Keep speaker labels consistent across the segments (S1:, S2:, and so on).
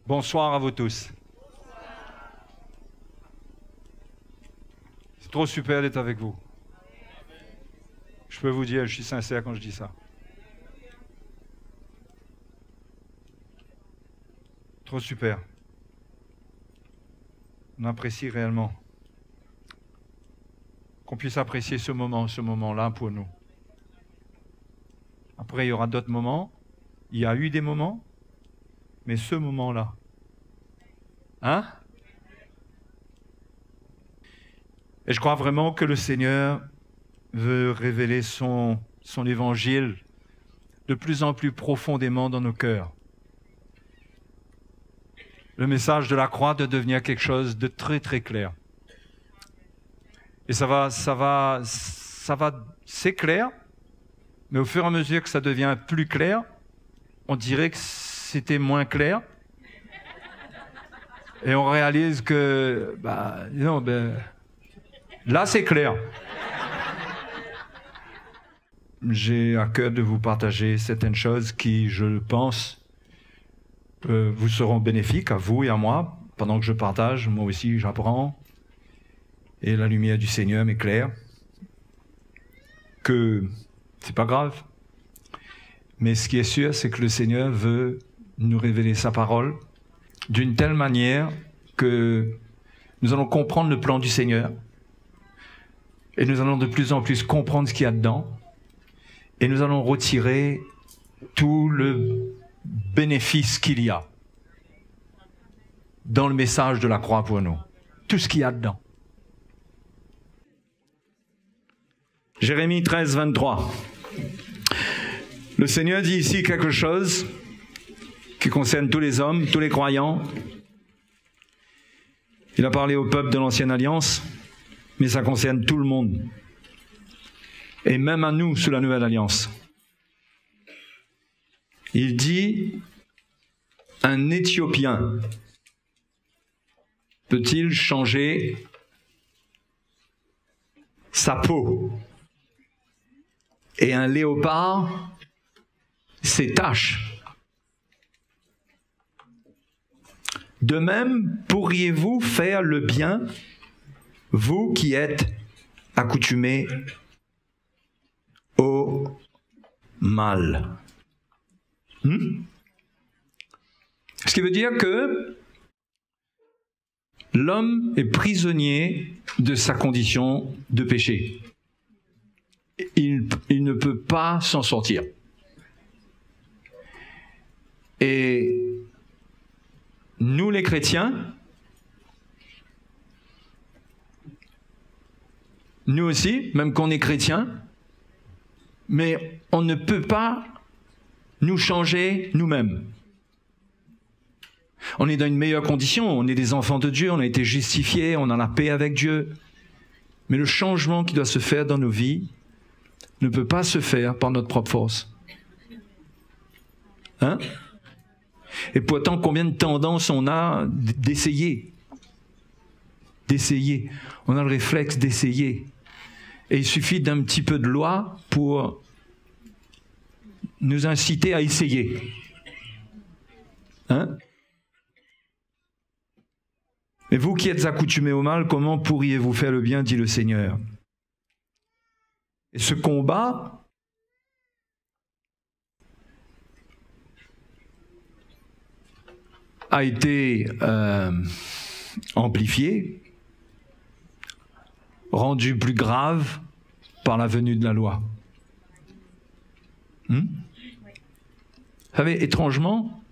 S1: Bonsoir à vous tous. C'est trop super d'être avec vous. Je peux vous dire, je suis sincère quand je dis ça. Trop super. On apprécie réellement. Qu'on puisse apprécier ce moment-là pour nous. Après, il y aura d'autres moments. Il y a eu des moments, mais ce moment-là. Hein? Et je crois vraiment que le Seigneur veut révéler son évangile de plus en plus profondément dans nos cœurs. Le message de la croix doit devenir quelque chose de très très clair. Et c'est clair, mais au fur et à mesure que ça devient plus clair, on dirait que c'était moins clair. Et on réalise que, là c'est clair. J'ai à cœur de vous partager certaines choses qui, je pense, vous seront bénéfiques à vous et à moi. Pendant que je partage, moi aussi j'apprends. Et la lumière du Seigneur m'éclaire. Que c'est pas grave. Mais ce qui est sûr, c'est que le Seigneur veut nous révéler sa parole d'une telle manière que nous allons comprendre le plan du Seigneur. Et nous allons de plus en plus comprendre ce qu'il y a dedans. Et nous allons retirer tout le bénéfice qu'il y a dans le message de la croix pour nous. Tout ce qu'il y a dedans. Jérémie 13, 23. Le Seigneur dit ici quelque chose qui concerne tous les hommes, tous les croyants. Il a parlé au peuple de l'Ancienne Alliance, mais ça concerne tout le monde. Et même à nous, sous la Nouvelle Alliance. Il dit, un Éthiopien peut-il changer sa peau? Et un léopard, ses taches. De même, pourriez-vous faire le bien, vous qui êtes accoutumés au mal? Ce qui veut dire que l'homme est prisonnier de sa condition de péché. Il ne peut pas s'en sortir. Et nous les chrétiens, nous aussi, même qu'on est chrétiens, mais on ne peut pas nous changer nous-mêmes. On est dans une meilleure condition, on est des enfants de Dieu, on a été justifiés, on a la paix avec Dieu. Mais le changement qui doit se faire dans nos vies ne peut pas se faire par notre propre force. Hein? Et pourtant, combien de tendances on a d'essayer? D'essayer. On a le réflexe d'essayer. Et il suffit d'un petit peu de loi pour nous inciter à essayer. Hein? Mais vous qui êtes accoutumés au mal, comment pourriez-vous faire le bien, dit le Seigneur? Et ce combat a été amplifié, rendu plus grave par la venue de la loi. Vous savez, étrangement,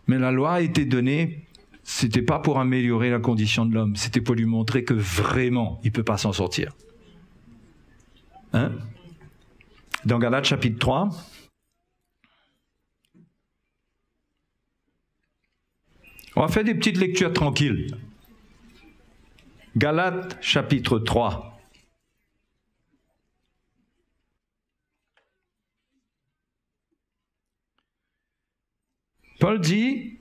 S1: mais la loi a été donnée, c'était pas pour améliorer la condition de l'homme, c'était pour lui montrer que vraiment, il ne peut pas s'en sortir. Hein? Dans Galates chapitre 3, on va faire des petites lectures tranquilles. Galates chapitre 3. Paul dit,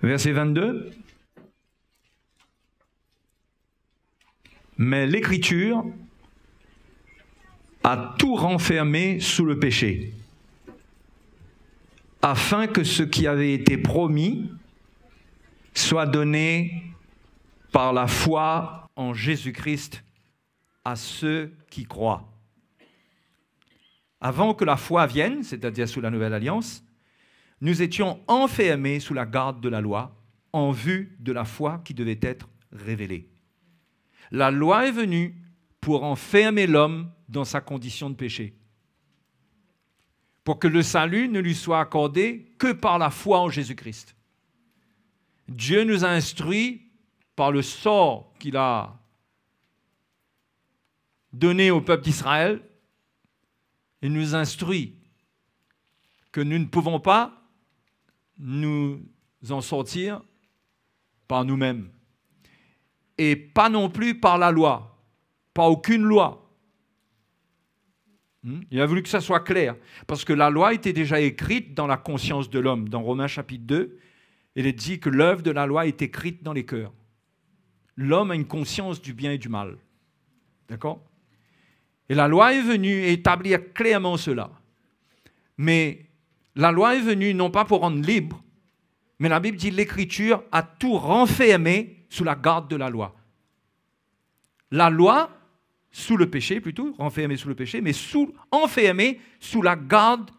S1: verset 22, mais l'Écriture a tout renfermé sous le péché, afin que ce qui avait été promis soit donné par la foi en Jésus-Christ à ceux qui croient. Avant que la foi vienne, c'est-à-dire sous la Nouvelle Alliance, nous étions enfermés sous la garde de la loi en vue de la foi qui devait être révélée. La loi est venue pour enfermer l'homme dans sa condition de péché, pour que le salut ne lui soit accordé que par la foi en Jésus-Christ. Dieu nous a instruits par le sort qu'il a donné au peuple d'Israël. Il nous instruit que nous ne pouvons pas nous en sortir par nous-mêmes. Et pas non plus par la loi, pas aucune loi. Il a voulu que ça soit clair, parce que la loi était déjà écrite dans la conscience de l'homme. Dans Romains chapitre 2, il est dit que l'œuvre de la loi est écrite dans les cœurs. L'homme a une conscience du bien et du mal. D'accord ? Et la loi est venue établir clairement cela. Mais la loi est venue non pas pour rendre libre, mais la Bible dit que l'Écriture a tout renfermé sous la garde de la loi. La loi, sous le péché plutôt, renfermé sous le péché, mais enfermé sous la garde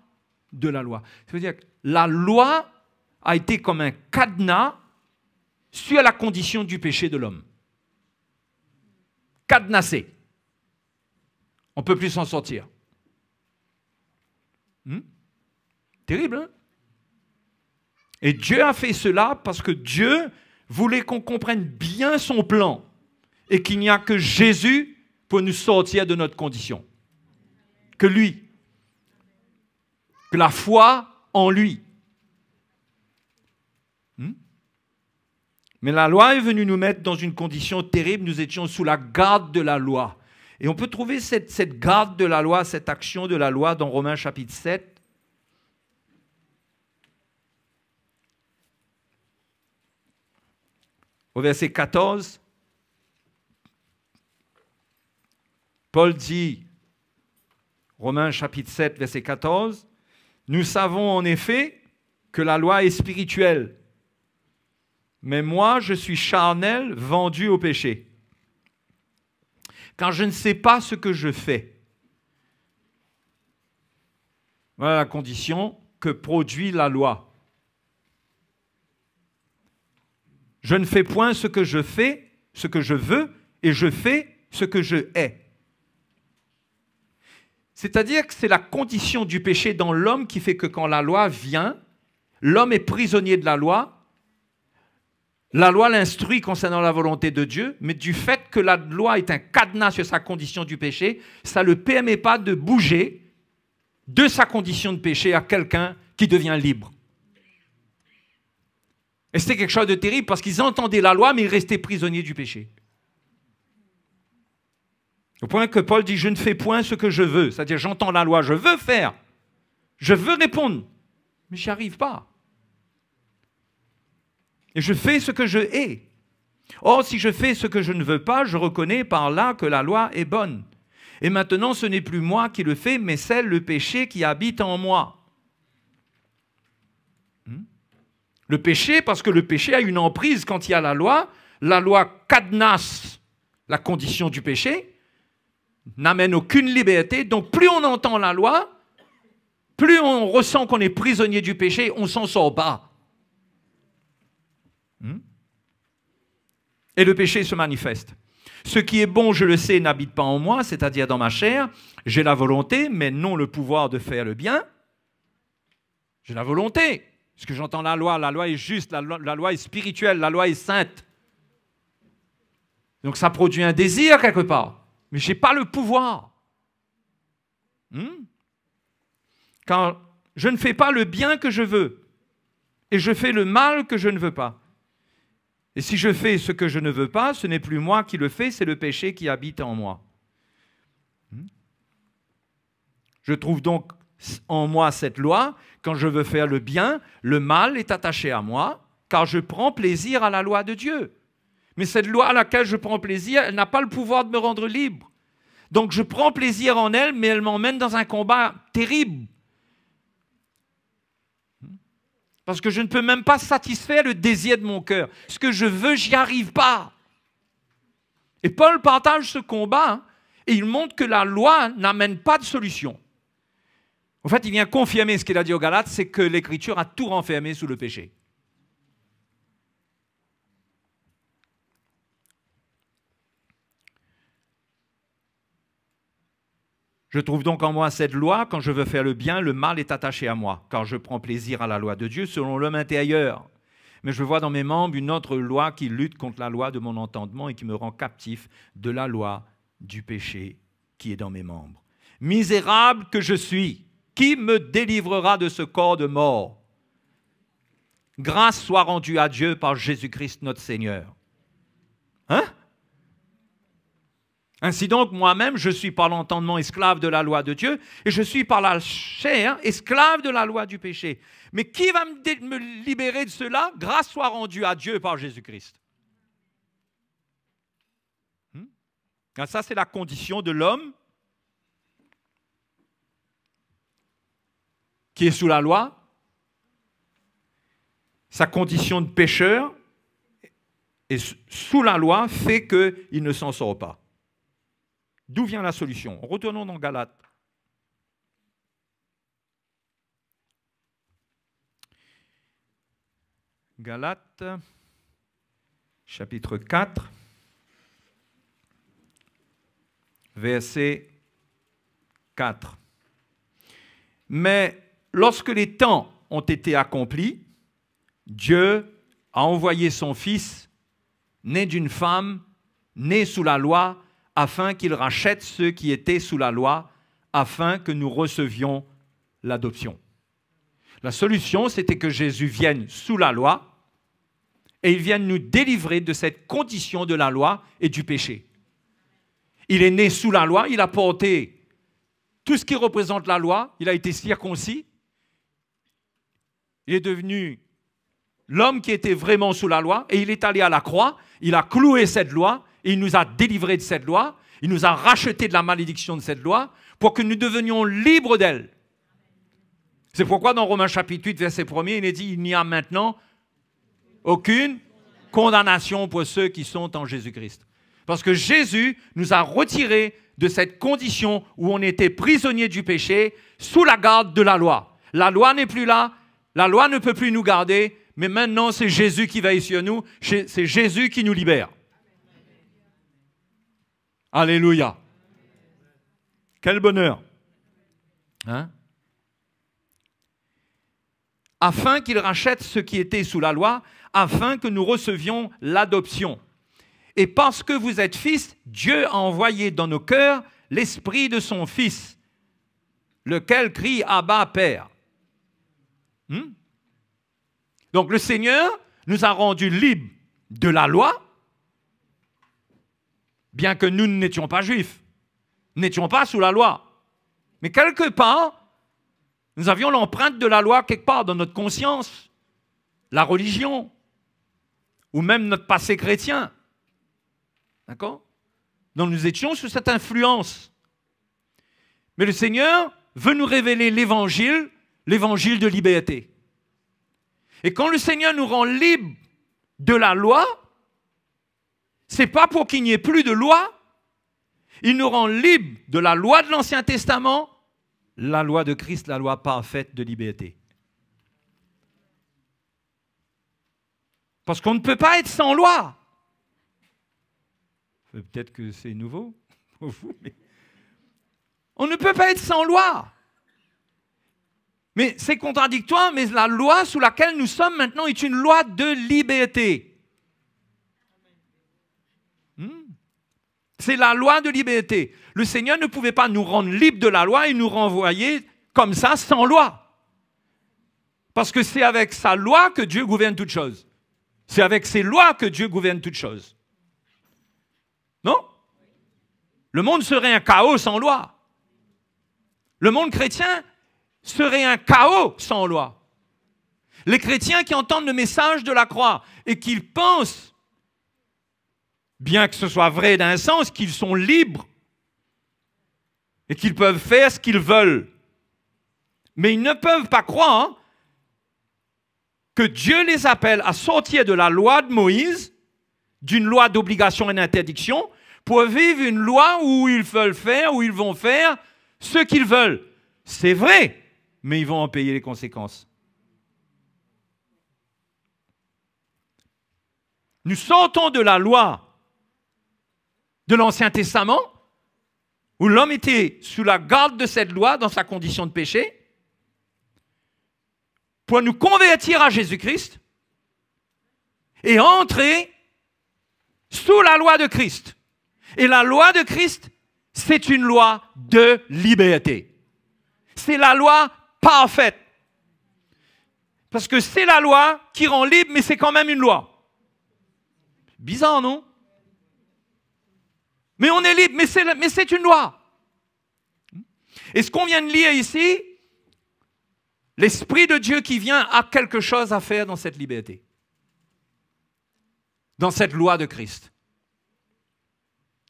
S1: de la loi. Ça veut dire que la loi a été comme un cadenas sur la condition du péché de l'homme. Cadenassé. On ne peut plus s'en sortir. Terrible, hein? Et Dieu a fait cela parce que Dieu voulait qu'on comprenne bien son plan et qu'il n'y a que Jésus pour nous sortir de notre condition. Que lui. Que la foi en lui. Mais la loi est venue nous mettre dans une condition terrible. Nous étions sous la garde de la loi. Et on peut trouver cette garde de la loi, cette action de la loi dans Romains chapitre 7. Au verset 14, Paul dit, Romains chapitre 7, verset 14, « Nous savons en effet que la loi est spirituelle, mais moi je suis charnel, vendu au péché. Car je ne sais pas ce que je fais. » Voilà la condition que produit la loi. Je ne fais point ce que je fais, ce que je veux, et je fais ce que je hais. C'est-à-dire que c'est la condition du péché dans l'homme qui fait que quand la loi vient, l'homme est prisonnier de la loi l'instruit concernant la volonté de Dieu, mais du fait que la loi est un cadenas sur sa condition du péché, ça ne le permet pas de bouger de sa condition de péché à quelqu'un qui devient libre. Et c'était quelque chose de terrible parce qu'ils entendaient la loi, mais ils restaient prisonniers du péché. Au point que Paul dit, je ne fais point ce que je veux. C'est-à-dire, j'entends la loi, je veux faire, je veux répondre, mais je n'y arrive pas. Et je fais ce que je hais. Or, si je fais ce que je ne veux pas, je reconnais par là que la loi est bonne. Et maintenant, ce n'est plus moi qui le fais, mais c'est le péché qui habite en moi. Le péché, parce que le péché a une emprise quand il y a la loi cadenasse la condition du péché, n'amène aucune liberté. Donc plus on entend la loi, plus on ressent qu'on est prisonnier du péché, on s'en sort pas. Et le péché se manifeste. Ce qui est bon, je le sais, n'habite pas en moi, c'est-à-dire dans ma chair. J'ai la volonté, mais non le pouvoir de faire le bien. J'ai la volonté. Parce que j'entends la loi est juste, la loi est spirituelle, la loi est sainte. Donc ça produit un désir quelque part, mais je n'ai pas le pouvoir. Quand je ne fais pas le bien que je veux, et je fais le mal que je ne veux pas. Et si je fais ce que je ne veux pas, ce n'est plus moi qui le fais, c'est le péché qui habite en moi. Je trouve donc en moi cette loi. Quand je veux faire le bien, le mal est attaché à moi, car je prends plaisir à la loi de Dieu. Mais cette loi à laquelle je prends plaisir, elle n'a pas le pouvoir de me rendre libre. Donc je prends plaisir en elle, mais elle m'emmène dans un combat terrible. Parce que je ne peux même pas satisfaire le désir de mon cœur. Ce que je veux, j'y arrive pas. Et Paul partage ce combat, hein, et il montre que la loi n'amène pas de solution. En fait, il vient confirmer ce qu'il a dit aux Galates, c'est que l'Écriture a tout renfermé sous le péché. Je trouve donc en moi cette loi, quand je veux faire le bien, le mal est attaché à moi, car je prends plaisir à la loi de Dieu selon l'homme intérieur. Mais je vois dans mes membres une autre loi qui lutte contre la loi de mon entendement et qui me rend captif de la loi du péché qui est dans mes membres. Misérable que je suis, qui me délivrera de ce corps de mort? Grâce soit rendue à Dieu par Jésus-Christ notre Seigneur. Hein? Ainsi donc, moi-même, je suis par l'entendement esclave de la loi de Dieu et je suis par la chair esclave de la loi du péché. Mais qui va me libérer de cela? Grâce soit rendue à Dieu par Jésus-Christ. Ça, c'est la condition de l'homme qui est sous la loi. Sa condition de pécheur et sous la loi fait qu'il ne s'en sort pas. D'où vient la solution? Retournons dans Galates. Galates, chapitre 4, verset 4. Mais lorsque les temps ont été accomplis, Dieu a envoyé son Fils, né d'une femme, né sous la loi, afin qu'il rachète ceux qui étaient sous la loi, afin que nous recevions l'adoption. La solution, c'était que Jésus vienne sous la loi et il vienne nous délivrer de cette condition de la loi et du péché. Il est né sous la loi, il a porté tout ce qui représente la loi, il a été circoncis, il est devenu l'homme qui était vraiment sous la loi et il est allé à la croix, il a cloué cette loi, et il nous a délivrés de cette loi, il nous a rachetés de la malédiction de cette loi pour que nous devenions libres d'elle. C'est pourquoi dans Romains chapitre 8, verset 1er, il est dit, il n'y a maintenant aucune condamnation pour ceux qui sont en Jésus-Christ. Parce que Jésus nous a retirés de cette condition où on était prisonnier du péché sous la garde de la loi. La loi n'est plus là, la loi ne peut plus nous garder, mais maintenant c'est Jésus qui veille sur nous, c'est Jésus qui nous libère. Alléluia. Quel bonheur. Hein? Afin qu'il rachète ceux qui étaient sous la loi, afin que nous recevions l'adoption. Et parce que vous êtes fils, Dieu a envoyé dans nos cœurs l'esprit de son Fils, lequel crie « Abba, Père ». Donc le Seigneur nous a rendus libres de la loi, bien que nous n'étions pas juifs, n'étions pas sous la loi. Mais quelque part, nous avions l'empreinte de la loi quelque part dans notre conscience, la religion, ou même notre passé chrétien. D'accord? Donc nous étions sous cette influence. Mais le Seigneur veut nous révéler l'évangile de liberté. Et quand le Seigneur nous rend libres de la loi, ce n'est pas pour qu'il n'y ait plus de loi. Il nous rend libres de la loi de l'Ancien Testament, la loi de Christ, la loi parfaite de liberté. Parce qu'on ne peut pas être sans loi. Peut-être que c'est nouveau pour vous, mais on ne peut pas être sans loi. Mais c'est contradictoire, mais la loi sous laquelle nous sommes maintenant est une loi de liberté. C'est la loi de liberté. Le Seigneur ne pouvait pas nous rendre libres de la loi et nous renvoyer comme ça sans loi. Parce que c'est avec sa loi que Dieu gouverne toutes choses. C'est avec ses lois que Dieu gouverne toutes choses. Non? Le monde serait un chaos sans loi. Le monde chrétien serait un chaos sans loi. Les chrétiens qui entendent le message de la croix et qu'ils pensent, bien que ce soit vrai d'un sens, qu'ils sont libres et qu'ils peuvent faire ce qu'ils veulent. Mais ils ne peuvent pas croire que Dieu les appelle à sortir de la loi de Moïse, d'une loi d'obligation et d'interdiction, pour vivre une loi où ils veulent faire, où ils vont faire ce qu'ils veulent. C'est vrai, mais ils vont en payer les conséquences. Nous sortons de la loi de l'Ancien Testament, où l'homme était sous la garde de cette loi dans sa condition de péché, pour nous convertir à Jésus-Christ et entrer sous la loi de Christ. Et la loi de Christ, c'est une loi de liberté. C'est la loi parfaite. Parce que c'est la loi qui rend libre, mais c'est quand même une loi. Bizarre, non? Mais on est libre, mais c'est une loi. Et ce qu'on vient de lire ici, l'Esprit de Dieu qui vient a quelque chose à faire dans cette liberté. Dans cette loi de Christ.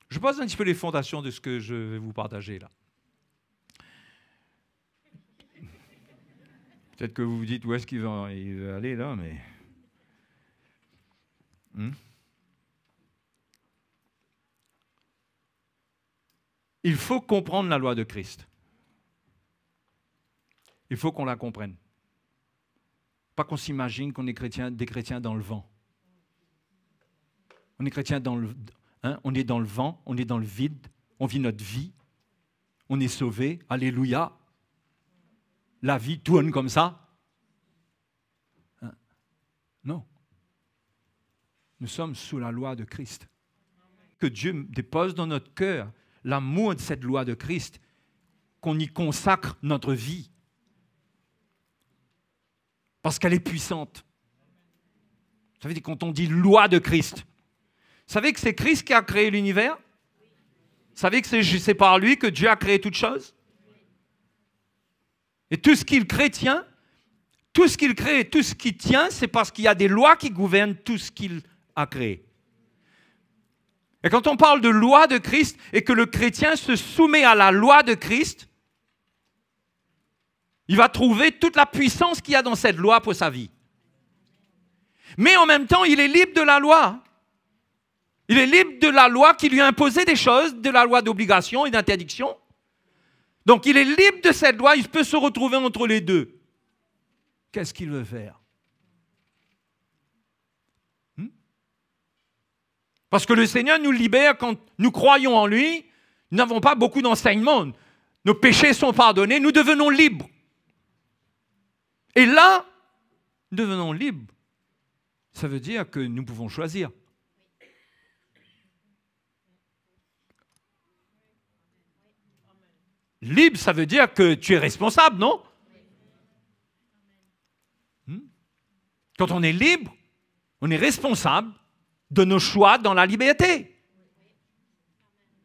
S1: Je pose un petit peu les fondations de ce que je vais vous partager là. Peut-être que vous vous dites où est-ce qu'il va aller là, mais... Il faut comprendre la loi de Christ. Il faut qu'on la comprenne. Pas qu'on s'imagine qu'on est des chrétiens dans le vent. On est chrétiens dans le... on est dans le vent, on est dans le vide, on vit notre vie, on est sauvé, alléluia. La vie tourne comme ça. Non. Nous sommes sous la loi de Christ. Que Dieu dépose dans notre cœur l'amour de cette loi de Christ, qu'on y consacre notre vie. Parce qu'elle est puissante. Vous savez, quand on dit loi de Christ, vous savez que c'est Christ qui a créé l'univers? Vous savez que c'est par lui que Dieu a créé toutes choses? Et tout ce qu'il tient, tout ce qu'il crée et tout ce qui tient, c'est parce qu'il y a des lois qui gouvernent tout ce qu'il a créé. Et quand on parle de loi de Christ et que le chrétien se soumet à la loi de Christ, il va trouver toute la puissance qu'il y a dans cette loi pour sa vie. Mais en même temps, il est libre de la loi. Il est libre de la loi qui lui a imposé des choses, de la loi d'obligation et d'interdiction. Donc il est libre de cette loi, il peut se retrouver entre les deux. Qu'est-ce qu'il veut faire? Parce que le Seigneur nous libère quand nous croyons en lui. Nous n'avons pas beaucoup d'enseignements. Nos péchés sont pardonnés, nous devenons libres. Et là, devenons libres. Ça veut dire que nous pouvons choisir. Libre, ça veut dire que tu es responsable, non? Quand on est libre, on est responsable de nos choix dans la liberté.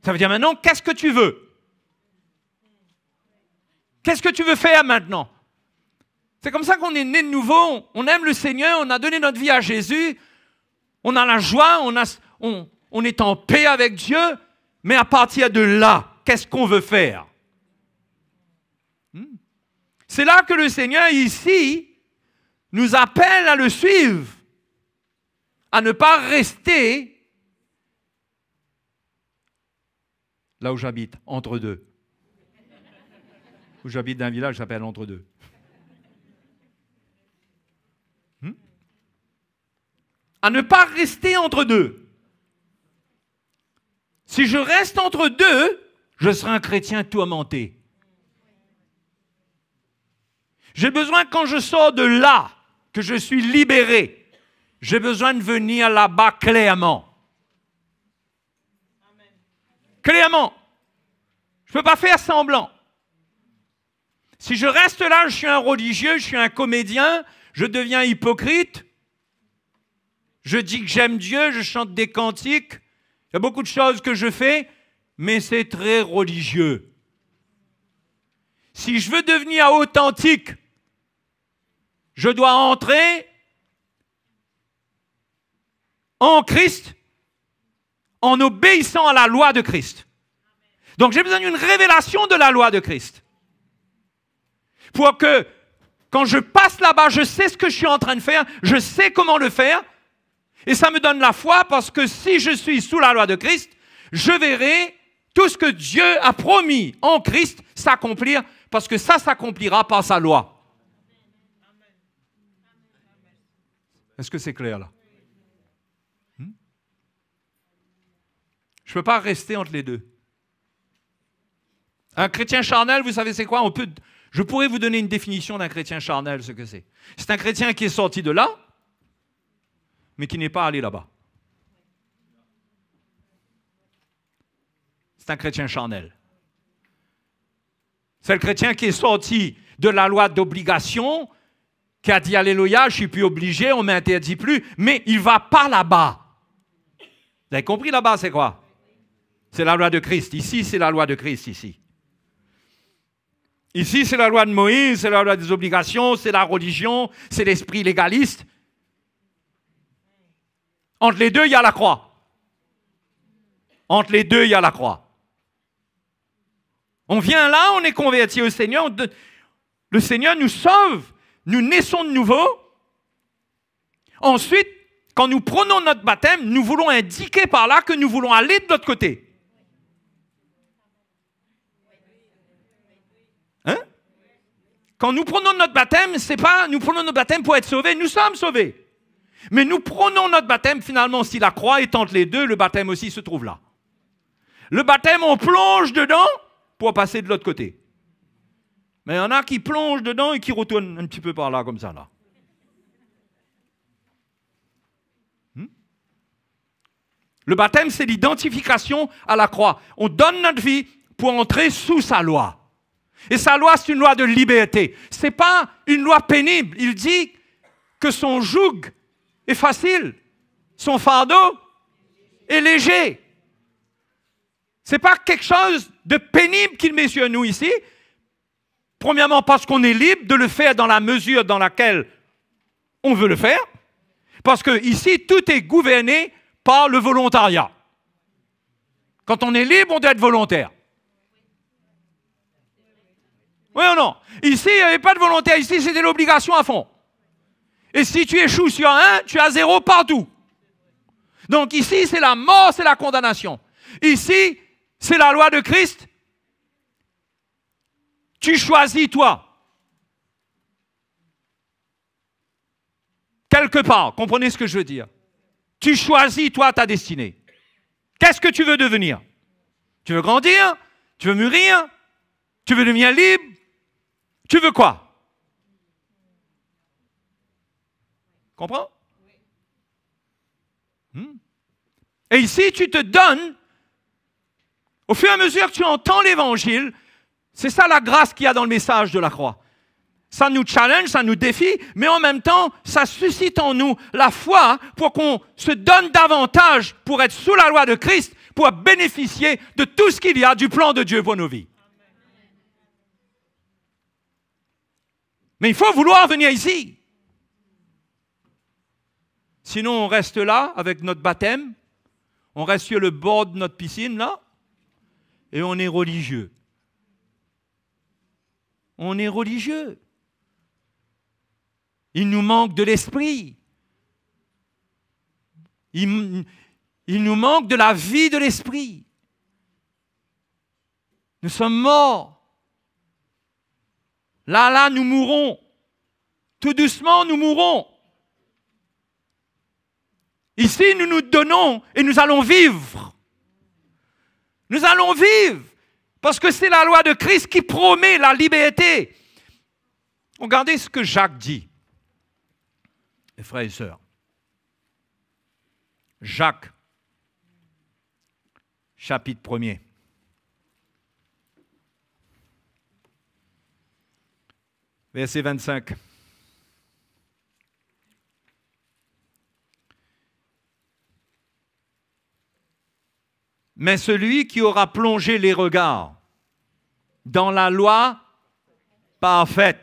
S1: Ça veut dire maintenant, qu'est-ce que tu veux? Qu'est-ce que tu veux faire maintenant? C'est comme ça qu'on est né de nouveau. On aime le Seigneur, on a donné notre vie à Jésus, on a la joie, on est en paix avec Dieu, mais à partir de là, qu'est-ce qu'on veut faire? C'est là que le Seigneur, ici, nous appelle à le suivre, à ne pas rester là où j'habite, entre deux. Où j'habite dans un village, j'appelle entre deux. À ne pas rester entre deux. Si je reste entre deux, je serai un chrétien tourmenté. J'ai besoin, quand je sors de là, que je suis libéré, j'ai besoin de venir là-bas clairement. Amen. Clairement. Je ne peux pas faire semblant. Si je reste là, je suis un religieux, je suis un comédien, je deviens hypocrite, je dis que j'aime Dieu, je chante des cantiques, il y a beaucoup de choses que je fais, mais c'est très religieux. Si je veux devenir authentique, je dois entrer en Christ en obéissant à la loi de Christ. Donc j'ai besoin d'une révélation de la loi de Christ. Pour que
S2: Quand je passe là-bas, je sais ce que je suis en train de faire, je sais comment le faire, et ça me donne la foi parce que si je suis sous la loi de Christ, je verrai tout ce que Dieu a promis en Christ s'accomplir, parce que ça s'accomplira par sa loi. Est-ce que c'est clair là? Je ne peux pas rester entre les deux. Un chrétien charnel, vous savez c'est quoi? Je pourrais vous donner une définition d'un chrétien charnel, ce que c'est. C'est un chrétien qui est sorti de là, mais qui n'est pas allé là-bas. C'est un chrétien charnel. C'est le chrétien qui est sorti de la loi d'obligation, qui a dit alléluia, je ne suis plus obligé, on ne m'interdit plus, mais il ne va pas là-bas. Vous avez compris là-bas, c'est quoi? C'est la loi de Christ. Ici, c'est la loi de Christ, ici. Ici, c'est la loi de Moïse, c'est la loi des obligations, c'est la religion, c'est l'esprit légaliste. Entre les deux, il y a la croix. Entre les deux, il y a la croix. On vient là, on est converti au Seigneur, le Seigneur nous sauve, nous naissons de nouveau. Ensuite, quand nous prenons notre baptême, nous voulons indiquer par là que nous voulons aller de l'autre côté. Hein? Quand nous prenons notre baptême, c'est pas nous prenons notre baptême pour être sauvés, nous sommes sauvés. Mais nous prenons notre baptême, finalement, si la croix est entre les deux, le baptême aussi se trouve là. Le baptême, on plonge dedans pour passer de l'autre côté. Mais il y en a qui plongent dedans et qui retournent un petit peu par là, comme ça, là. Le baptême, c'est l'identification à la croix. On donne notre vie pour entrer sous sa loi. Et sa loi, c'est une loi de liberté. Ce n'est pas une loi pénible. Il dit que son joug est facile, son fardeau est léger. Ce n'est pas quelque chose de pénible qu'il met sur nous ici. Premièrement, parce qu'on est libre de le faire dans la mesure dans laquelle on veut le faire. Parce que ici, tout est gouverné par le volontariat. Quand on est libre, on doit être volontaire. Oui ou non? Ici, il n'y avait pas de volontaire. Ici, c'était l'obligation à fond. Et si tu échoues sur un, tu as 0 partout. Donc ici, c'est la mort, c'est la condamnation. Ici, c'est la loi de Christ. Tu choisis, toi. Quelque part, comprenez ce que je veux dire? Tu choisis, toi, ta destinée. Qu'est-ce que tu veux devenir? Tu veux grandir? Tu veux mûrir? Tu veux devenir libre? Tu veux quoi? Comprends? Et ici, tu te donnes, au fur et à mesure que tu entends l'évangile, c'est ça la grâce qu'il y a dans le message de la croix. Ça nous challenge, ça nous défie, mais en même temps, ça suscite en nous la foi pour qu'on se donne davantage pour être sous la loi de Christ, pour bénéficier de tout ce qu'il y a du plan de Dieu pour nos vies. Mais il faut vouloir venir ici. Sinon, on reste là avec notre baptême, on reste sur le bord de notre piscine, là, et on est religieux. On est religieux. Il nous manque de l'esprit. Il nous manque de la vie de l'esprit. Nous sommes morts. Là, nous mourrons. Tout doucement, nous mourrons. Ici, nous nous donnons et nous allons vivre. Nous allons vivre. Parce que c'est la loi de Christ qui promet la liberté. Regardez ce que Jacques dit. Les frères et sœurs. Jacques, chapitre 1er. Verset 25. Mais celui qui aura plongé les regards dans la loi parfaite.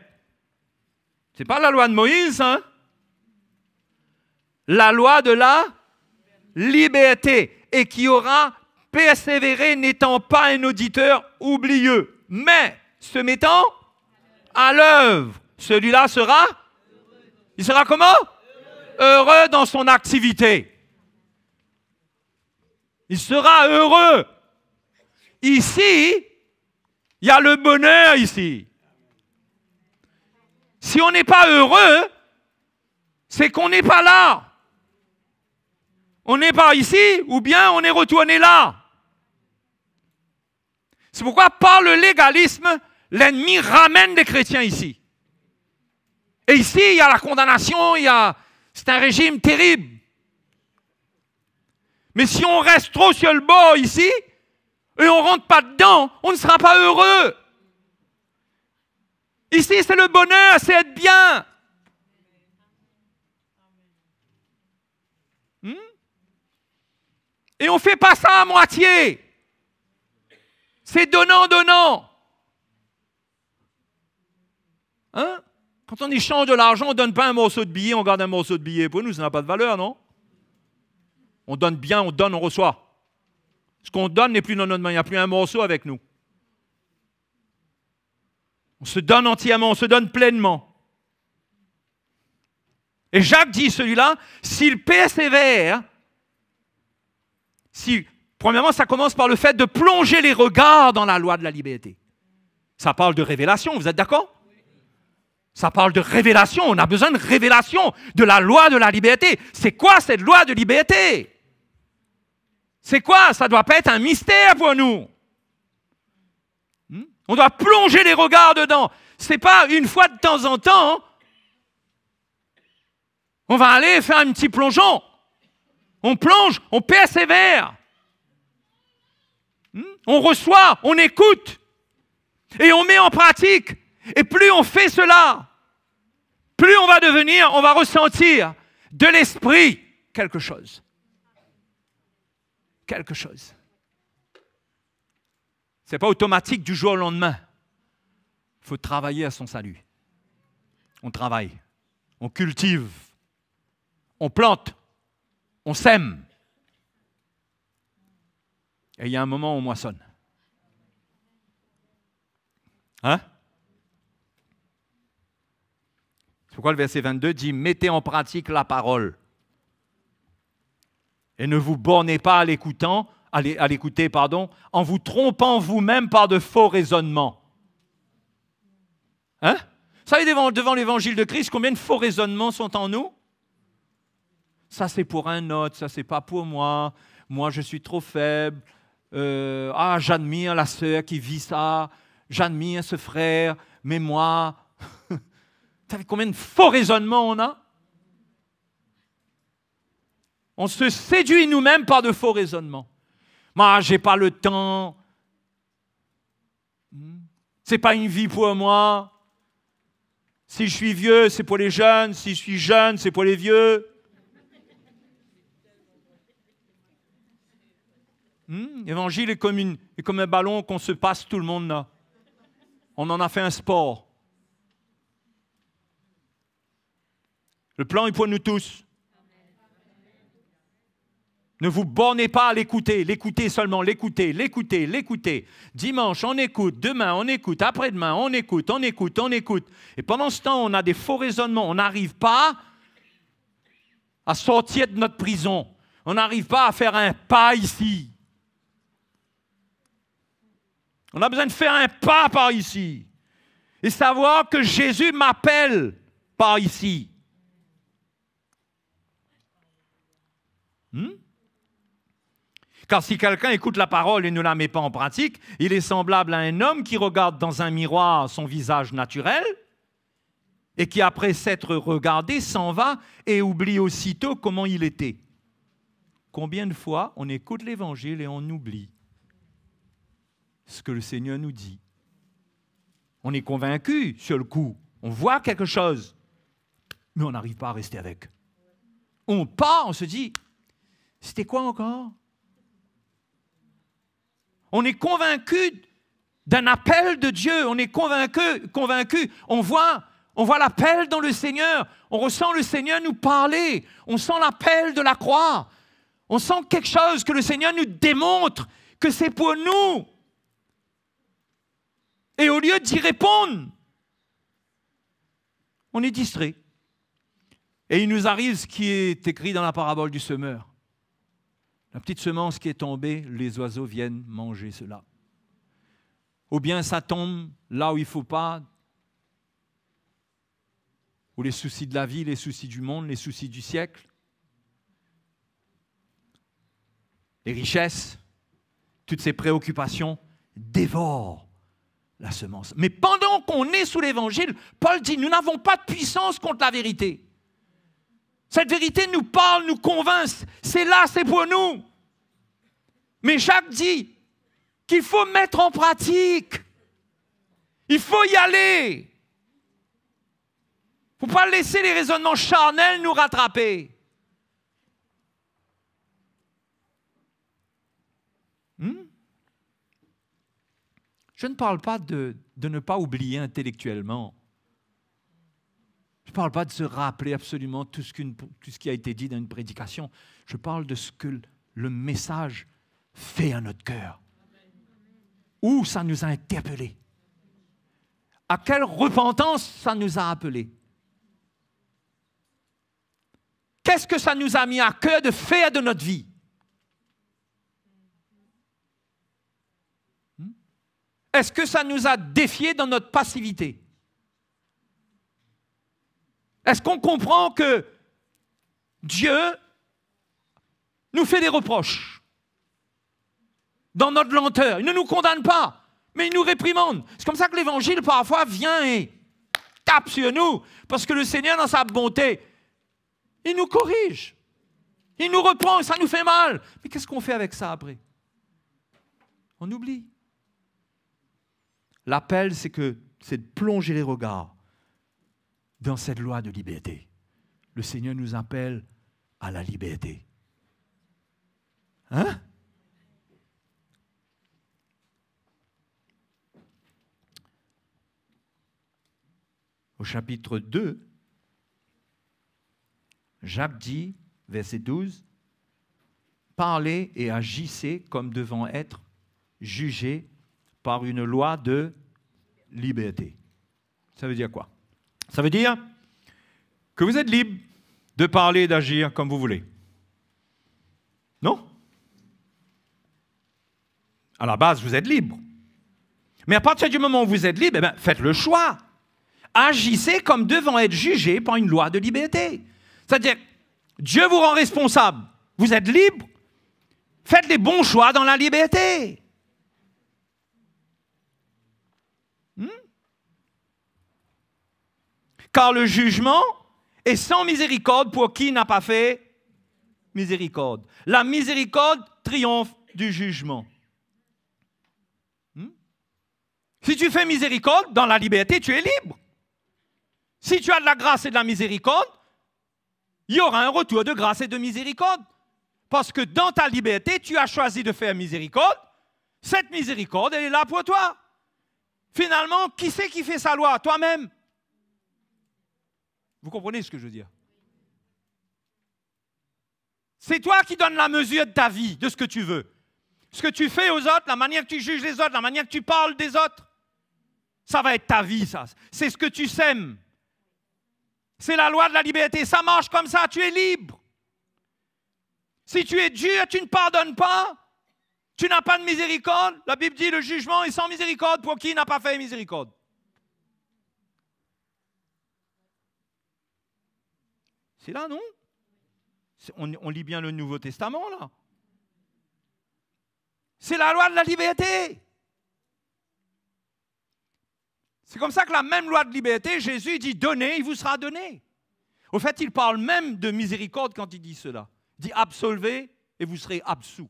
S2: Ce n'est pas la loi de Moïse, hein? La loi de la liberté. Et qui aura persévéré n'étant pas un auditeur oublieux, mais se mettant à l'œuvre. celui-là sera? Il sera comment? Heureux dans son activité. Il sera heureux. Ici, il y a le bonheur ici. Si on n'est pas heureux, c'est qu'on n'est pas là. On n'est pas ici, ou bien on est retourné là. C'est pourquoi, par le légalisme, l'ennemi ramène des chrétiens ici. Et ici, il y a la condamnation, c'est un régime terrible. Mais si on reste trop sur le bord ici, et on ne rentre pas dedans, on ne sera pas heureux. Ici, c'est le bonheur, c'est être bien. Et on ne fait pas ça à moitié. C'est donnant. Hein? Quand on échange de l'argent, on ne donne pas un morceau de billet, on garde un morceau de billet. Pour nous, ça n'a pas de valeur, non? On donne bien, on donne, on reçoit. Ce qu'on donne n'est plus dans notre main, il n'y a plus un morceau avec nous. On se donne entièrement, on se donne pleinement. Et Jacques dit, celui-là, s'il persévère, premièrement, ça commence par le fait de plonger les regards dans la loi de la liberté. Ça parle de révélation, vous êtes d'accord? Ça parle de révélation, on a besoin de révélation de la loi de la liberté. C'est quoi cette loi de liberté? C'est quoi? Ça ne doit pas être un mystère pour nous. On doit plonger les regards dedans. Ce n'est pas une fois de temps en temps, on va aller faire un petit plongeon. On plonge, on persévère. On reçoit, on écoute. Et on met en pratique. Et plus on fait cela, plus on va ressentir de l'esprit quelque chose. Quelque chose. Ce n'est pas automatique du jour au lendemain. Il faut travailler à son salut. On travaille, on cultive, on plante, on sème. Et il y a un moment où on moissonne. Hein? C'est pourquoi le verset 22 dit « Mettez en pratique la parole et ne vous bornez pas à l'écouter, en vous trompant vous-même par de faux raisonnements. » Hein? Vous savez, devant l'évangile de Christ, combien de faux raisonnements sont en nous? Ça, c'est pour un autre, ça, c'est pas pour moi. Moi, je suis trop faible. J'admire la sœur qui vit ça. J'admire ce frère, mais moi... Vous savez combien de faux raisonnements on a? On se séduit nous-mêmes par de faux raisonnements. Moi, je n'ai pas le temps. Ce n'est pas une vie pour moi. Si je suis vieux, c'est pour les jeunes. Si je suis jeune, c'est pour les vieux. L'évangile est comme un ballon qu'on se passe tout le monde là. On en a fait un sport. Le plan est pour nous tous. Ne vous bornez pas à l'écouter, l'écouter seulement, l'écouter. Dimanche, on écoute, demain, on écoute, après-demain, on écoute. Et pendant ce temps, on a des faux raisonnements. On n'arrive pas à sortir de notre prison. On n'arrive pas à faire un pas ici. On a besoin de faire un pas par ici. Et savoir que Jésus m'appelle par ici. Car si quelqu'un écoute la parole et ne la met pas en pratique, il est semblable à un homme qui regarde dans un miroir son visage naturel et qui, après s'être regardé, s'en va et oublie aussitôt comment il était. Combien de fois on écoute l'Évangile et on oublie ce que le Seigneur nous dit? On est convaincu sur le coup, on voit quelque chose, mais on n'arrive pas à rester avec. On part, on se dit, c'était quoi encore? On est convaincu d'un appel de Dieu, on est convaincu, on voit l'appel dans le Seigneur, on ressent le Seigneur nous parler, on sent l'appel de la croix, on sent quelque chose que le Seigneur nous démontre, que c'est pour nous. Et au lieu d'y répondre, On est distrait. Et il nous arrive ce qui est écrit dans la parabole du semeur. La petite semence qui est tombée, les oiseaux viennent manger cela. Ou bien ça tombe là où il ne faut pas, où les soucis de la vie, les soucis du monde, les soucis du siècle, les richesses, toutes ces préoccupations dévorent la semence. Mais pendant qu'on est sous l'Évangile, Paul dit, nous n'avons pas de puissance contre la vérité. Cette vérité nous parle, nous convainc. C'est là, c'est pour nous. Mais Jacques dit qu'il faut mettre en pratique. Il faut y aller. Il ne faut pas laisser les raisonnements charnels nous rattraper. Je ne parle pas de ne pas oublier intellectuellement. Je ne parle pas de se rappeler absolument tout ce qui a été dit dans une prédication. Je parle de ce que le message fait à notre cœur. Où ça nous a interpellés. À quelle repentance ça nous a appelés. Qu'est-ce que ça nous a mis à cœur de faire de notre vie? Est-ce que ça nous a défiés dans notre passivité? Est-ce qu'on comprend que Dieu nous fait des reproches dans notre lenteur? Il ne nous condamne pas, mais il nous réprimande. C'est comme ça que l'Évangile, parfois, vient et tape sur nous, parce que le Seigneur, dans sa bonté, il nous corrige. Il nous reprend, ça nous fait mal. Mais qu'est-ce qu'on fait avec ça après? On oublie. L'appel, c'est de plonger les regards dans cette loi de liberté. Le Seigneur nous appelle à la liberté. Hein? Au chapitre 2, Jacques dit, verset 12, « Parlez et agissez comme devant être jugés par une loi de liberté. » Ça veut dire quoi? Ça veut dire que vous êtes libre de parler et d'agir comme vous voulez. Non? À la base, vous êtes libre. Mais à partir du moment où vous êtes libre, faites le choix. Agissez comme devant être jugés par une loi de liberté. C'est-à-dire, Dieu vous rend responsable. Vous êtes libre. Faites les bons choix dans la liberté. Car le jugement est sans miséricorde pour qui n'a pas fait miséricorde. La miséricorde triomphe du jugement. Si tu fais miséricorde, dans la liberté, tu es libre. Si tu as de la grâce et de la miséricorde, il y aura un retour de grâce et de miséricorde. Parce que dans ta liberté, tu as choisi de faire miséricorde. Cette miséricorde, elle est là pour toi. Finalement, qui c'est qui fait sa loi? Toi-même. Vous comprenez ce que je veux dire? C'est toi qui donnes la mesure de ta vie, de ce que tu veux. Ce que tu fais aux autres, la manière que tu juges les autres, la manière que tu parles des autres, ça va être ta vie, ça. C'est ce que tu sèmes. C'est la loi de la liberté. Ça marche comme ça, tu es libre. Si tu es dur, tu ne pardonnes pas, tu n'as pas de miséricorde. La Bible dit le jugement est sans miséricorde pour qui n'a pas fait miséricorde. C'est là, non? On lit bien le Nouveau Testament, là. C'est la loi de la liberté. C'est comme ça que la même loi de liberté, Jésus dit « Donnez, il vous sera donné ». Au fait, il parle même de miséricorde quand il dit cela. Il dit « Absolvez et vous serez absous.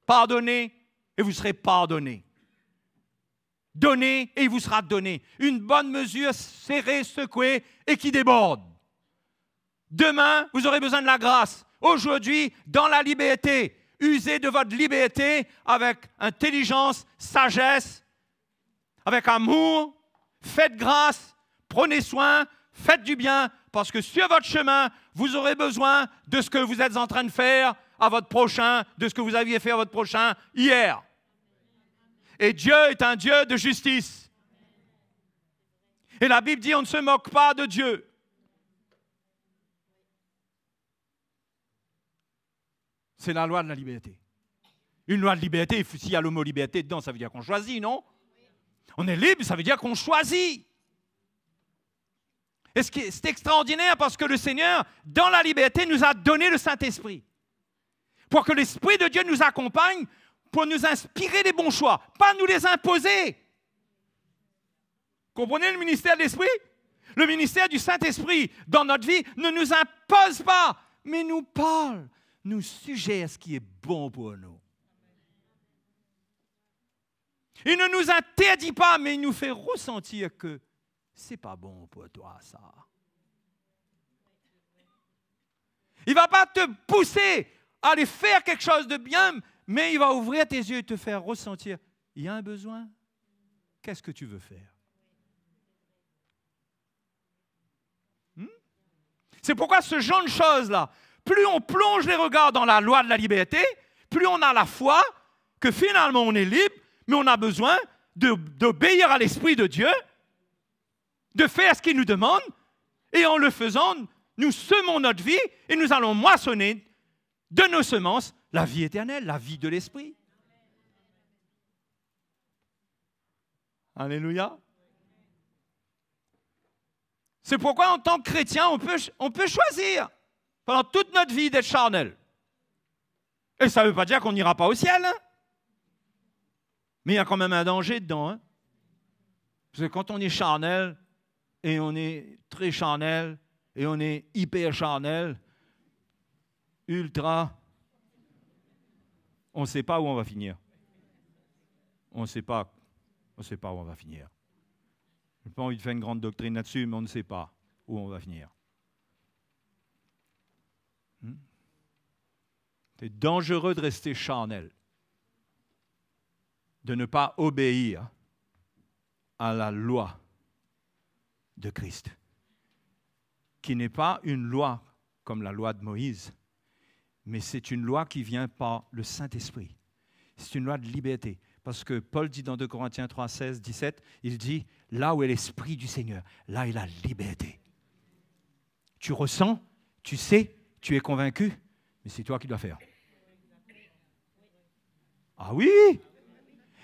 S2: Pardonnez et vous serez pardonnés. Donnez et il vous sera donné. Une bonne mesure serrée, secouée et qui déborde. Demain, vous aurez besoin de la grâce. Aujourd'hui, dans la liberté, usez de votre liberté avec intelligence, sagesse, avec amour. Faites grâce, prenez soin, faites du bien, parce que sur votre chemin, vous aurez besoin de ce que vous êtes en train de faire à votre prochain, de ce que vous aviez fait à votre prochain hier. Et Dieu est un Dieu de justice. Et la Bible dit, on ne se moque pas de Dieu. C'est la loi de la liberté. Une loi de liberté, s'il y a le mot liberté dedans, ça veut dire qu'on choisit, non? On est libre, ça veut dire qu'on choisit. Et c'est extraordinaire parce que le Seigneur, dans la liberté, nous a donné le Saint-Esprit. Pour que l'Esprit de Dieu nous accompagne, pour nous inspirer les bons choix, pas nous les imposer. Comprenez le ministère de l'Esprit? Le ministère du Saint-Esprit dans notre vie ne nous impose pas, mais nous parle, nous suggère ce qui est bon pour nous. Il ne nous interdit pas, mais il nous fait ressentir que c'est pas bon pour toi, ça. Il ne va pas te pousser à aller faire quelque chose de bien, mais il va ouvrir tes yeux et te faire ressentir. Il y a un besoin. Qu'est-ce que tu veux faire? C'est pourquoi ce genre de choses-là, plus on plonge les regards dans la loi de la liberté, plus on a la foi que finalement on est libre, mais on a besoin d'obéir à l'Esprit de Dieu, de faire ce qu'il nous demande, et en le faisant, nous semons notre vie et nous allons moissonner de nos semences la vie éternelle, la vie de l'Esprit. Alléluia. C'est pourquoi en tant que chrétien, on peut choisir pendant toute notre vie d'être charnel. Et ça ne veut pas dire qu'on n'ira pas au ciel. Hein? Mais il y a quand même un danger dedans. Hein? Parce que quand on est charnel, et on est très charnel, et on est hyper charnel, ultra, on ne sait pas où on va finir. On ne sait pas où on va finir. Je n'ai pas envie de faire une grande doctrine là-dessus, mais on ne sait pas où on va finir. C'est dangereux de rester charnel, de ne pas obéir à la loi de Christ, qui n'est pas une loi comme la loi de Moïse, mais c'est une loi qui vient par le Saint-Esprit. C'est une loi de liberté. Parce que Paul dit dans 2 Corinthiens 3, 16, 17, il dit, là où est l'Esprit du Seigneur, là est la liberté. Tu ressens, tu sais, tu es convaincu, mais c'est toi qui dois faire. Ah oui!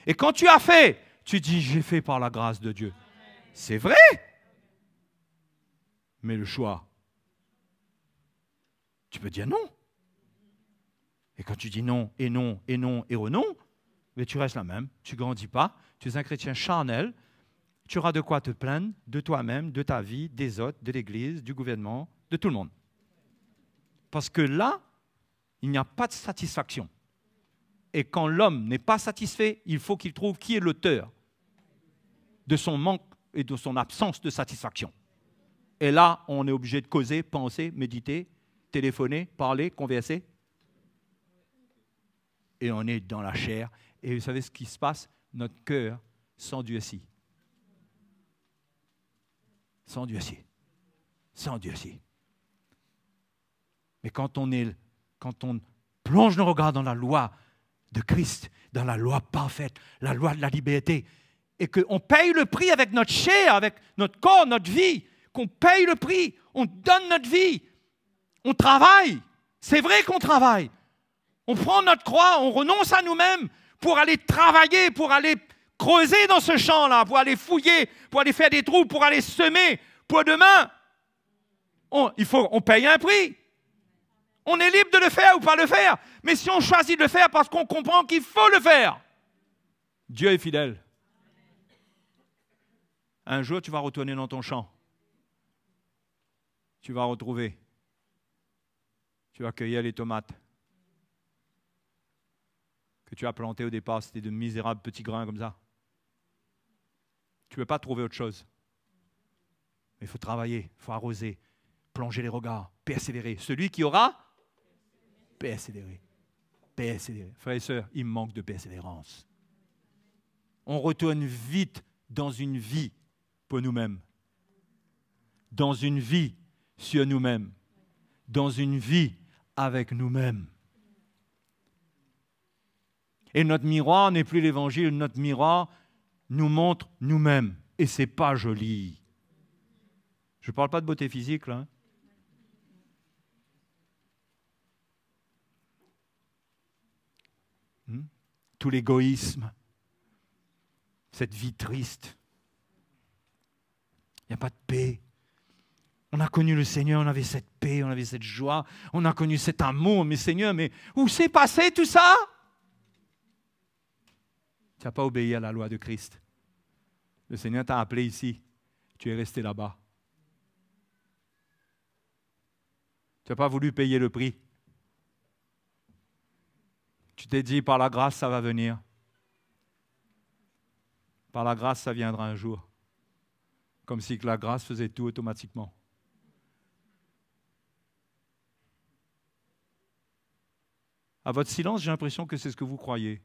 S2: Et quand tu as fait, tu dis, j'ai fait par la grâce de Dieu. C'est vrai! Mais le choix, tu peux dire non. Et quand tu dis non, et non, et non, et renon, mais tu restes la même, tu ne grandis pas, tu es un chrétien charnel, tu auras de quoi te plaindre de toi-même, de ta vie, des autres, de l'Église, du gouvernement, de tout le monde. Parce que là, il n'y a pas de satisfaction. Et quand l'homme n'est pas satisfait, il faut qu'il trouve qui est l'auteur de son manque et de son absence de satisfaction. Et là, on est obligé de causer, penser, méditer, téléphoner, parler, converser. Et on est dans la chair. Et vous savez ce qui se passe? Notre cœur s'endurcit. S'endurcit. S'endurcit. Mais quand on plonge nos regards dans la loi de Christ, dans la loi parfaite, la loi de la liberté, et qu'on paye le prix avec notre chair, avec notre corps, notre vie, qu'on paye le prix, on donne notre vie, on travaille. C'est vrai qu'on travaille. On prend notre croix, on renonce à nous-mêmes pour aller travailler, pour aller creuser dans ce champ-là, pour aller fouiller, pour aller faire des trous, pour aller semer, pour demain. On paye un prix. On est libre de le faire ou pas le faire. Mais si on choisit de le faire parce qu'on comprend qu'il faut le faire, Dieu est fidèle. Un jour, tu vas retourner dans ton champ. Tu vas retrouver. Tu vas cueillir les tomates que tu as plantées au départ. C'était de misérables petits grains comme ça. Tu ne peux pas trouver autre chose. Mais il faut travailler, il faut arroser, plonger les regards, persévérer. Celui qui aura, persévérer. Persévérer. Frères et sœurs, il manque de persévérance. On retourne vite dans une vie pour nous-mêmes. Dans une vie sur nous-mêmes. Dans une vie avec nous-mêmes. Et notre miroir n'est plus l'évangile, notre miroir nous montre nous-mêmes. Et ce n'est pas joli. Je ne parle pas de beauté physique, là. tout l'égoïsme, cette vie triste. Il n'y a pas de paix. On a connu le Seigneur, on avait cette paix, on avait cette joie, on a connu cet amour. Mais Seigneur, mais où s'est passé tout ça? Tu n'as pas obéi à la loi de Christ. Le Seigneur t'a appelé ici. Tu es resté là-bas. Tu n'as pas voulu payer le prix. Tu t'es dit, par la grâce, ça va venir. Par la grâce, ça viendra un jour. Comme si la grâce faisait tout automatiquement. À votre silence, j'ai l'impression que c'est ce que vous croyez.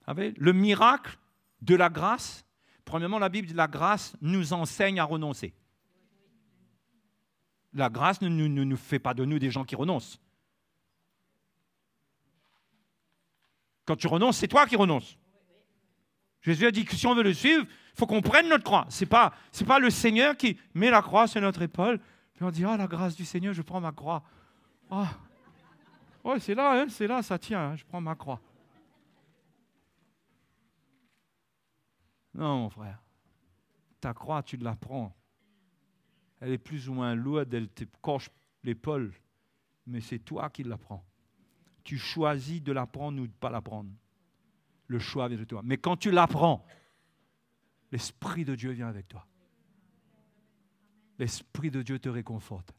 S2: Vous savez, le miracle de la grâce, premièrement, la Bible dit la grâce nous enseigne à renoncer. La grâce ne nous fait pas de nous des gens qui renoncent. Quand tu renonces, c'est toi qui renonces. Jésus a dit que si on veut le suivre, il faut qu'on prenne notre croix. Ce n'est pas le Seigneur qui met la croix sur notre épaule, puis on dit, ah, la grâce du Seigneur, je prends ma croix. Ah, ouais, c'est là, ça tient, je prends ma croix. Non, mon frère, ta croix, tu la prends. Elle est plus ou moins lourde, elle te coche l'épaule, mais c'est toi qui la prends. Tu choisis de la prendre ou de ne pas la prendre. Le choix vient de toi. Mais quand tu la prends, l'Esprit de Dieu vient avec toi. L'Esprit de Dieu te réconforte.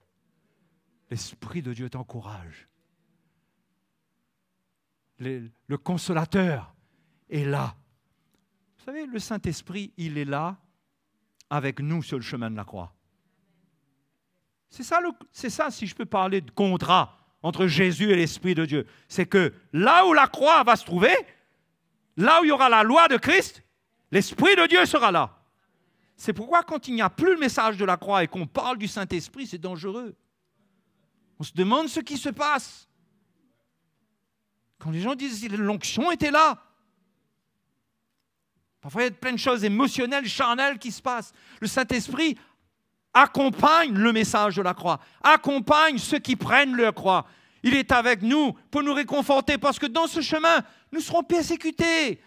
S2: L'Esprit de Dieu t'encourage. Le Consolateur est là. Vous savez, le Saint-Esprit, il est là avec nous sur le chemin de la croix. C'est ça, si je peux parler de contrat entre Jésus et l'Esprit de Dieu. C'est que là où la croix va se trouver, là où il y aura la loi de Christ, l'Esprit de Dieu sera là. C'est pourquoi quand il n'y a plus le message de la croix et qu'on parle du Saint-Esprit, c'est dangereux. On se demande ce qui se passe. Quand les gens disent que l'onction était là, parfois il y a plein de choses émotionnelles, charnelles qui se passent. Le Saint-Esprit accompagne le message de la croix, accompagne ceux qui prennent leur croix. Il est avec nous pour nous réconforter parce que dans ce chemin, nous serons persécutés.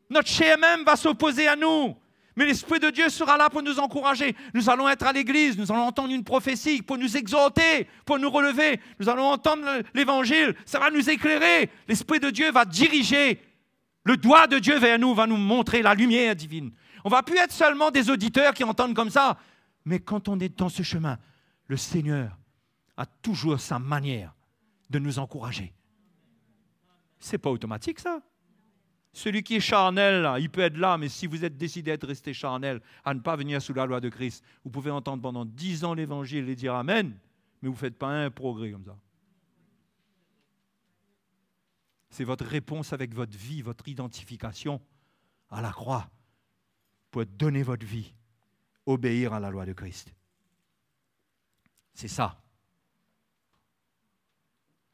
S2: Notre chair même va s'opposer à nous. Mais l'Esprit de Dieu sera là pour nous encourager. Nous allons être à l'église, nous allons entendre une prophétie pour nous exhorter, pour nous relever. Nous allons entendre l'évangile, ça va nous éclairer. L'Esprit de Dieu va diriger. Le doigt de Dieu vers nous va nous montrer la lumière divine. On ne va plus être seulement des auditeurs qui entendent comme ça. Mais quand on est dans ce chemin, le Seigneur a toujours sa manière de nous encourager. Ce n'est pas automatique, ça. Celui qui est charnel, là, il peut être là, mais si vous êtes décidé de rester charnel, à ne pas venir sous la loi de Christ, vous pouvez entendre pendant 10 ans l'Évangile et dire Amen, mais vous ne faites pas un progrès comme ça. C'est votre réponse avec votre vie, votre identification à la croix pour donner votre vie, obéir à la loi de Christ. C'est ça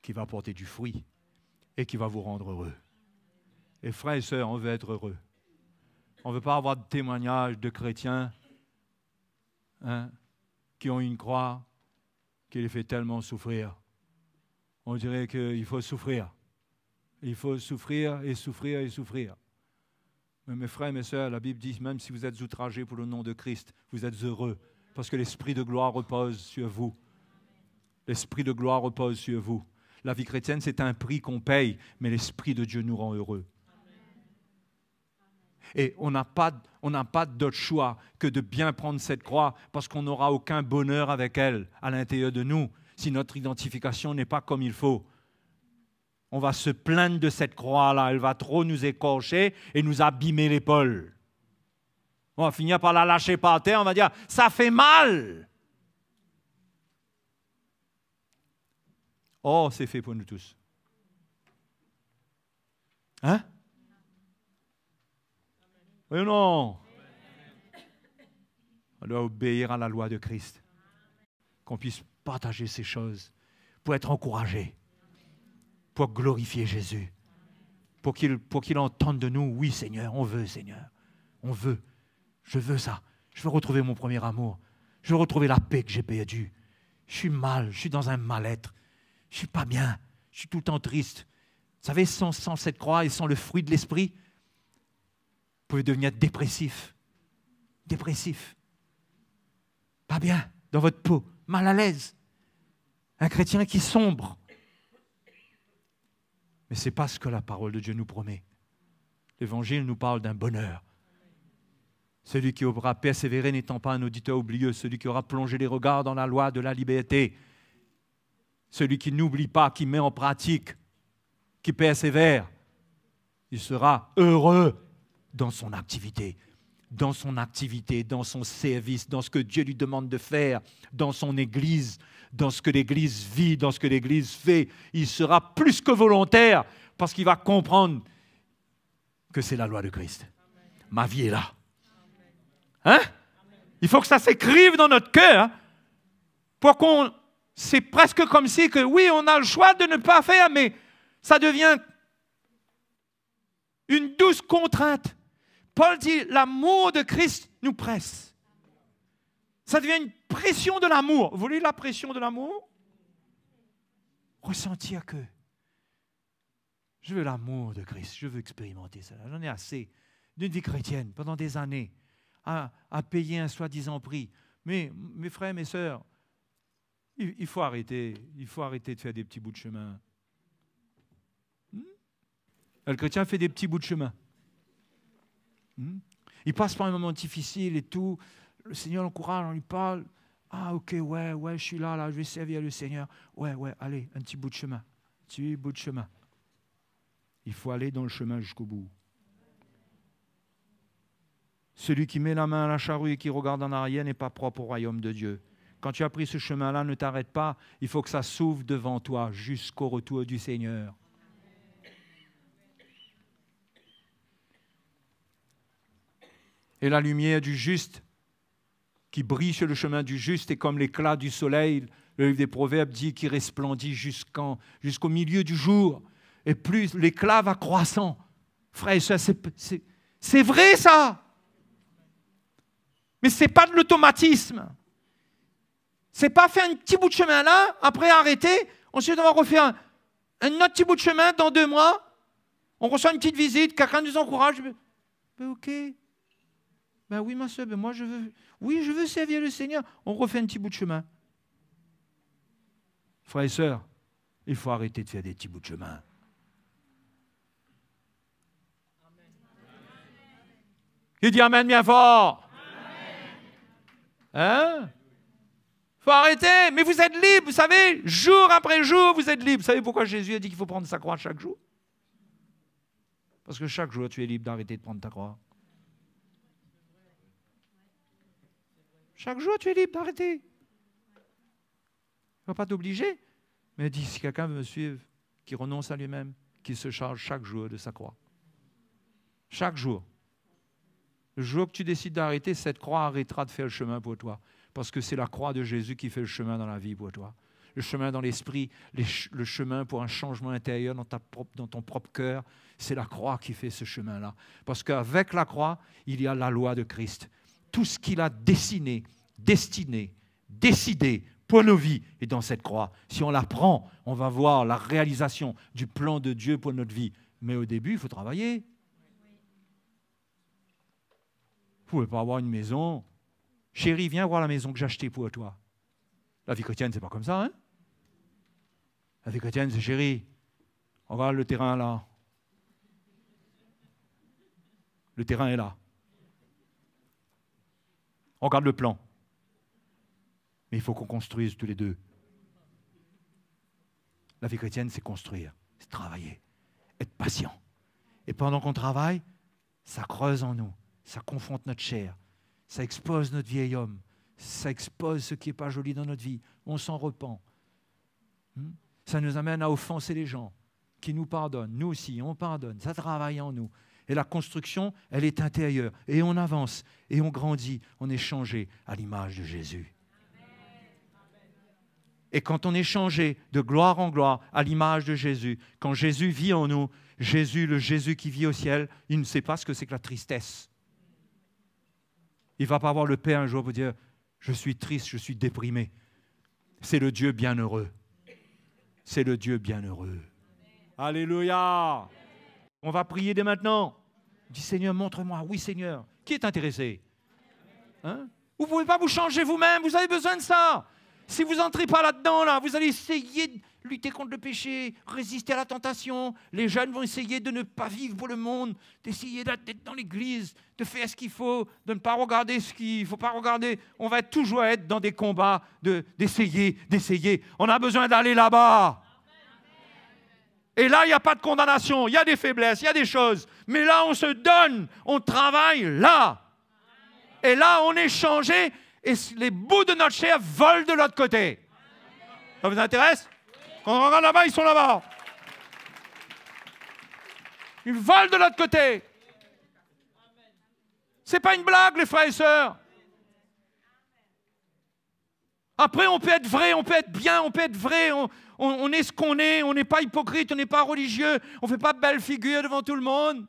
S2: qui va porter du fruit et qui va vous rendre heureux. Et frères et sœurs, on veut être heureux. On ne veut pas avoir de témoignages de chrétiens qui ont une croix qui les fait tellement souffrir. On dirait qu'il faut souffrir. Il faut souffrir et souffrir et souffrir. Mais mes frères et mes sœurs, la Bible dit, même si vous êtes outragés pour le nom de Christ, vous êtes heureux parce que l'Esprit de gloire repose sur vous. L'Esprit de gloire repose sur vous. La vie chrétienne, c'est un prix qu'on paye, mais l'Esprit de Dieu nous rend heureux. Et on n'a pas d'autre choix que de bien prendre cette croix parce qu'on n'aura aucun bonheur avec elle à l'intérieur de nous si notre identification n'est pas comme il faut. On va se plaindre de cette croix-là, elle va trop nous écorcher et nous abîmer l'épaule. On va finir par la lâcher par terre, on va dire « ça fait mal ». Oh, c'est fait pour nous tous. Hein? Oui ou non? On doit obéir à la loi de Christ. Qu'on puisse partager ces choses pour être encouragé, pour glorifier Jésus, pour qu'il entende de nous, oui Seigneur, on veut Seigneur, on veut, je veux ça, je veux retrouver mon premier amour, je veux retrouver la paix que j'ai perdue, je suis mal, je suis dans un mal-être, je ne suis pas bien, je suis tout le temps triste. Vous savez, sans cette croix et sans le fruit de l'esprit, vous pouvez devenir dépressif. Dépressif. Pas bien dans votre peau, mal à l'aise. Un chrétien qui sombre. Mais ce n'est pas ce que la parole de Dieu nous promet. L'Évangile nous parle d'un bonheur. Celui qui aura persévéré n'étant pas un auditeur oublieux, celui qui aura plongé les regards dans la loi de la liberté, celui qui n'oublie pas, qui met en pratique, qui persévère, il sera heureux dans son activité, dans son service, dans ce que Dieu lui demande de faire, dans son Église, dans ce que l'Église vit, dans ce que l'Église fait. Il sera plus que volontaire parce qu'il va comprendre que c'est la loi de Christ. Ma vie est là. Hein? Il faut que ça s'écrive dans notre cœur, hein? Pour qu'on... C'est presque comme si que oui, on a le choix de ne pas faire, mais ça devient une douce contrainte. Paul dit, l'amour de Christ nous presse. Ça devient une pression de l'amour. Vous voulez la pression de l'amour? Ressentir que je veux l'amour de Christ, je veux expérimenter ça. J'en ai assez d'une vie chrétienne pendant des années à payer un soi-disant prix. Mais mes frères, mes sœurs, il faut arrêter de faire des petits bouts de chemin. Le chrétien fait des petits bouts de chemin. Il passe par un moment difficile et tout. Le Seigneur l'encourage, on lui parle. Ah, ok, ouais, je suis là, je vais servir le Seigneur. Ouais, allez, un petit bout de chemin. Un petit bout de chemin. Il faut aller dans le chemin jusqu'au bout. Celui qui met la main à la charrue et qui regarde en arrière n'est pas propre au royaume de Dieu. Quand tu as pris ce chemin-là, ne t'arrête pas. Il faut que ça s'ouvre devant toi jusqu'au retour du Seigneur. Et la lumière du juste qui brille sur le chemin du juste est comme l'éclat du soleil. Le livre des Proverbes dit qu'il resplendit jusqu'au milieu du jour. Et plus l'éclat va croissant. Frère et sœurs, c'est vrai ça. Mais ce n'est pas de l'automatisme. Ce n'est pas faire un petit bout de chemin là, après arrêter, ensuite on va refaire un autre petit bout de chemin dans 2 mois. On reçoit une petite visite, quelqu'un nous encourage. Ben ok. Ben oui ma soeur, ben moi je veux servir le Seigneur. On refait un petit bout de chemin. Frères et sœurs, il faut arrêter de faire des petits bouts de chemin. Qui dit amen bien fort? Hein? Il faut arrêter, mais vous êtes libre, vous savez, jour après jour, vous êtes libre. Vous savez pourquoi Jésus a dit qu'il faut prendre sa croix chaque jour? Parce que chaque jour, tu es libre d'arrêter de prendre ta croix. Chaque jour, tu es libre d'arrêter. Il ne va pas t'obliger, mais dit, si quelqu'un veut me suivre, qui renonce à lui-même, qui se charge chaque jour de sa croix. Chaque jour. Le jour que tu décides d'arrêter, cette croix arrêtera de faire le chemin pour toi. Parce que c'est la croix de Jésus qui fait le chemin dans la vie pour toi. Le chemin dans l'esprit, le chemin pour un changement intérieur dans ton propre cœur, c'est la croix qui fait ce chemin-là. Parce qu'avec la croix, il y a la loi de Christ. Tout ce qu'il a dessiné, destiné, décidé pour nos vies est dans cette croix. Si on la prend, on va voir la réalisation du plan de Dieu pour notre vie. Mais au début, il faut travailler. Vous ne pouvez pas avoir une maison. Chérie, viens voir la maison que j'ai achetée pour toi. La vie chrétienne, c'est pas comme ça, hein? La vie chrétienne, c'est chérie. On regarde le terrain là. Le terrain est là. On regarde le plan. Mais il faut qu'on construise tous les deux. La vie chrétienne, c'est construire, c'est travailler, être patient. Et pendant qu'on travaille, ça creuse en nous, ça confronte notre chair, ça expose notre vieil homme, ça expose ce qui n'est pas joli dans notre vie. On s'en repent. Ça nous amène à offenser les gens qui nous pardonnent. Nous aussi, on pardonne. Ça travaille en nous. Et la construction, elle est intérieure. Et on avance, et on grandit, on est changé à l'image de Jésus. Et quand on est changé de gloire en gloire à l'image de Jésus, quand Jésus vit en nous, Jésus, le Jésus qui vit au ciel, il ne sait pas ce que c'est que la tristesse. Il ne va pas voir le Père un jour pour dire « Je suis triste, je suis déprimé ». C'est le Dieu bienheureux. c'est le Dieu bienheureux. Alléluia. On va prier dès maintenant. Dis Seigneur, montre-moi. Oui Seigneur. Qui est intéressé? Hein? Vous ne pouvez pas vous changer vous-même, vous avez besoin de ça. Si vous n'entrez pas là-dedans, là, vous allez essayer de lutter contre le péché, résister à la tentation. Les jeunes vont essayer de ne pas vivre pour le monde, d'essayer d'être dans l'église, de faire ce qu'il faut, de ne pas regarder ce qu'il ne faut pas regarder. On va toujours être dans des combats d'essayer. On a besoin d'aller là-bas. Et là, il n'y a pas de condamnation, il y a des faiblesses, il y a des choses. Mais là, on se donne, on travaille là. Et là, on est changé et les bouts de notre chair volent de l'autre côté. Ça vous intéresse? Quand on regarde là-bas, ils sont là-bas. Ils volent de l'autre côté. Ce n'est pas une blague, les frères et sœurs. Après, on peut être vrai, on peut être bien, on peut être vrai. On est ce qu'on est, on n'est pas hypocrite, on n'est pas religieux, on ne fait pas de belle figure devant tout le monde.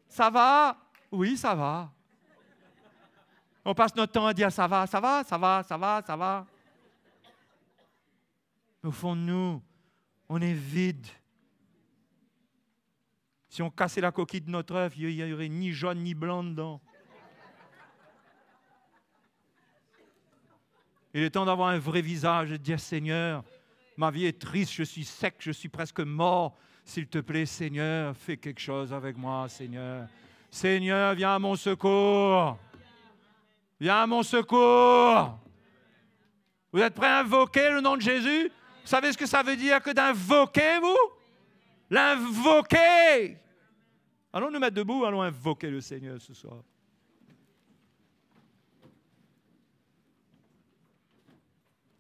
S2: Ça va? Oui, ça va. On passe notre temps à dire ça va, ça va, ça va, ça va, ça va. Au fond de nous, on est vide. Si on cassait la coquille de notre œuf, il n'y aurait ni jaune ni blanc dedans. Il est temps d'avoir un vrai visage et de dire Seigneur, ma vie est triste, je suis sec, je suis presque mort. S'il te plaît, Seigneur, fais quelque chose avec moi, Seigneur. Seigneur, viens à mon secours. Viens à mon secours. Vous êtes prêts à invoquer le nom de Jésus? Vous savez ce que ça veut dire que d'invoquer, vous? L'invoquer. Allons nous mettre debout, allons invoquer le Seigneur ce soir.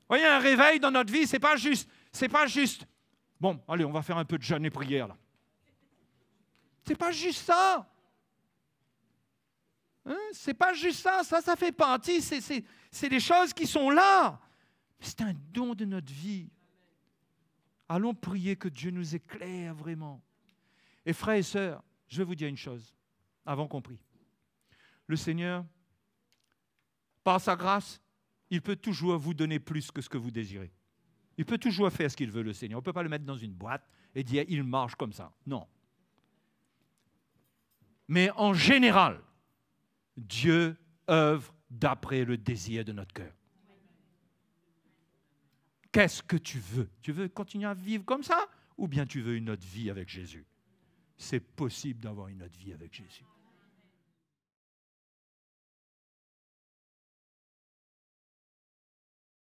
S2: Voyez, un réveil dans notre vie, c'est pas juste. Bon, allez, on va faire un peu de jeûne et prière là. C'est pas juste ça. Hein? C'est pas juste ça. Ça fait partie. C'est des choses qui sont là. C'est un don de notre vie. Allons prier que Dieu nous éclaire vraiment. Et frères et sœurs, je vais vous dire une chose, avant qu'on prie. Le Seigneur, par sa grâce, il peut toujours vous donner plus que ce que vous désirez. Il peut toujours faire ce qu'il veut, le Seigneur. On ne peut pas le mettre dans une boîte et dire « il marche comme ça ». Non. Mais en général, Dieu œuvre d'après le désir de notre cœur. Qu'est-ce que tu veux? Tu veux continuer à vivre comme ça? Ou bien tu veux une autre vie avec Jésus? C'est possible d'avoir une autre vie avec Jésus.